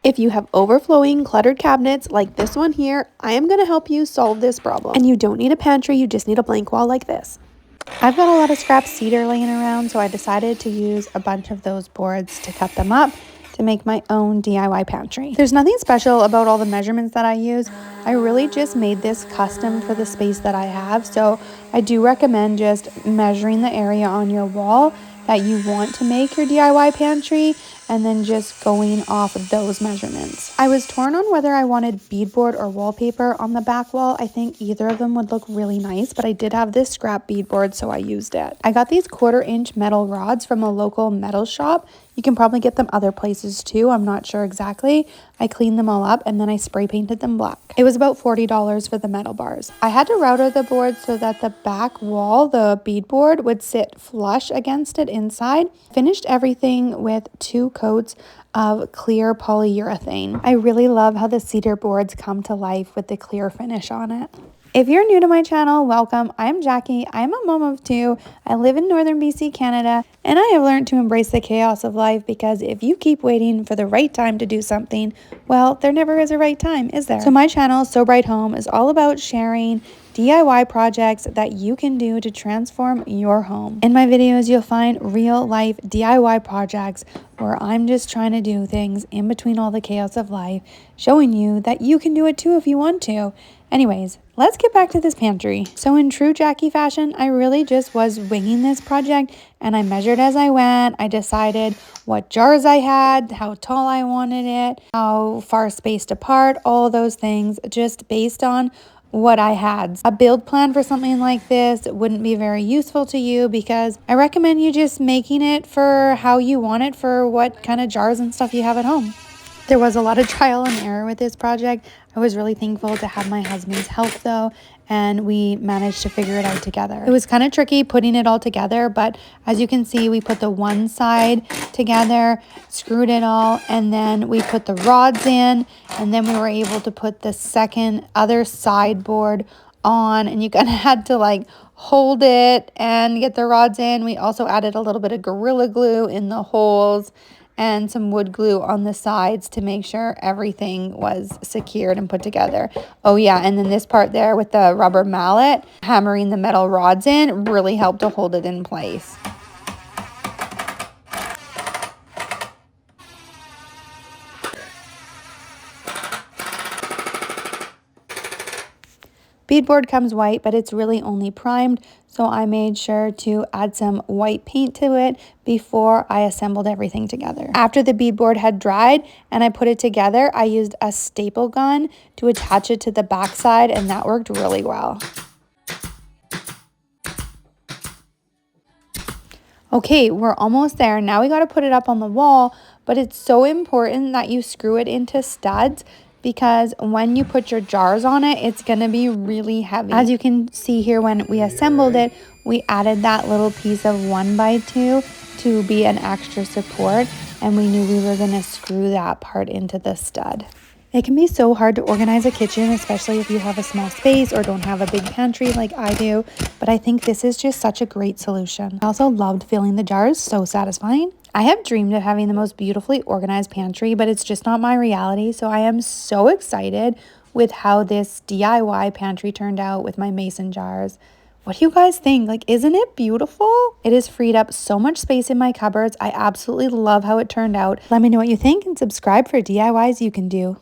If you have overflowing cluttered cabinets like this one here, I am going to help you solve this problem. And you don't need a pantry, you just need a blank wall like this. I've got a lot of scrap cedar laying around, so I decided to use a bunch of those boards to cut them up to make my own DIY pantry. There's nothing special about all the measurements that I use. I really just made this custom for the space that I have, so I do recommend just measuring the area on your wall that you want to make your DIY pantry and then just going off of those measurements. I was torn on whether I wanted beadboard or wallpaper on the back wall. I think either of them would look really nice, but I did have this scrap beadboard, so I used it. I got these 1/4-inch metal rods from a local metal shop. You can probably get them other places too, I'm not sure exactly. I cleaned them all up and then I spray painted them black. It was about $40 for the metal bars. I had to router the board so that the back wall, the beadboard, would sit flush against it inside. Finished everything with 2 coats of clear polyurethane. I really love how the cedar boards come to life with the clear finish on it. If you're new to my channel, welcome. I'm Jackie. I'm a mom of 2. I live in northern BC, Canada, and I have learned to embrace the chaos of life because if you keep waiting for the right time to do something, well, there never is a right time, is there? So my channel, So Bright Home, is all about sharing DIY projects that you can do to transform your home. In my videos, you'll find real life DIY projects where I'm just trying to do things in between all the chaos of life, showing you that you can do it too if you want to. Anyways, let's get back to this pantry. So in true Jackie fashion, I really just was winging this project and I measured as I went. I decided what jars I had, how tall I wanted it, how far spaced apart, all those things just based on what I had. A build plan for something like this wouldn't be very useful to you because I recommend you just making it for how you want it for what kind of jars and stuff you have at home. There was a lot of trial and error with this project. I was really thankful to have my husband's help though, and we managed to figure it out together. It was kind of tricky putting it all together, but as you can see, we put the one side together, screwed it all, and then we put the rods in, and then we were able to put the other side board on, and you kind of had to like hold it and get the rods in. We also added a little bit of Gorilla Glue in the holes and some wood glue on the sides to make sure everything was secured and put together. Oh yeah, and then this part there with the rubber mallet, hammering the metal rods in really helped to hold it in place. Beadboard comes white, but it's really only primed, so I made sure to add some white paint to it before I assembled everything together. After the beadboard had dried and I put it together, I used a staple gun to attach it to the backside, and that worked really well. Okay, we're almost there. Now we got to put it up on the wall, but it's so important that you screw it into studs because when you put your jars on it, it's going to be really heavy. As you can see here, when we assembled it, we added that little piece of 1x2 to be an extra support, and we knew we were going to screw that part into the stud. It can be so hard to organize a kitchen, especially if you have a small space or don't have a big pantry like I do, but I think this is just such a great solution. I also loved filling the jars, so satisfying. I have dreamed of having the most beautifully organized pantry, but it's just not my reality, so I am so excited with how this DIY pantry turned out with my mason jars. What do you guys think? Like, isn't it beautiful? It has freed up so much space in my cupboards. I absolutely love how it turned out. Let me know what you think and subscribe for DIYs you can do.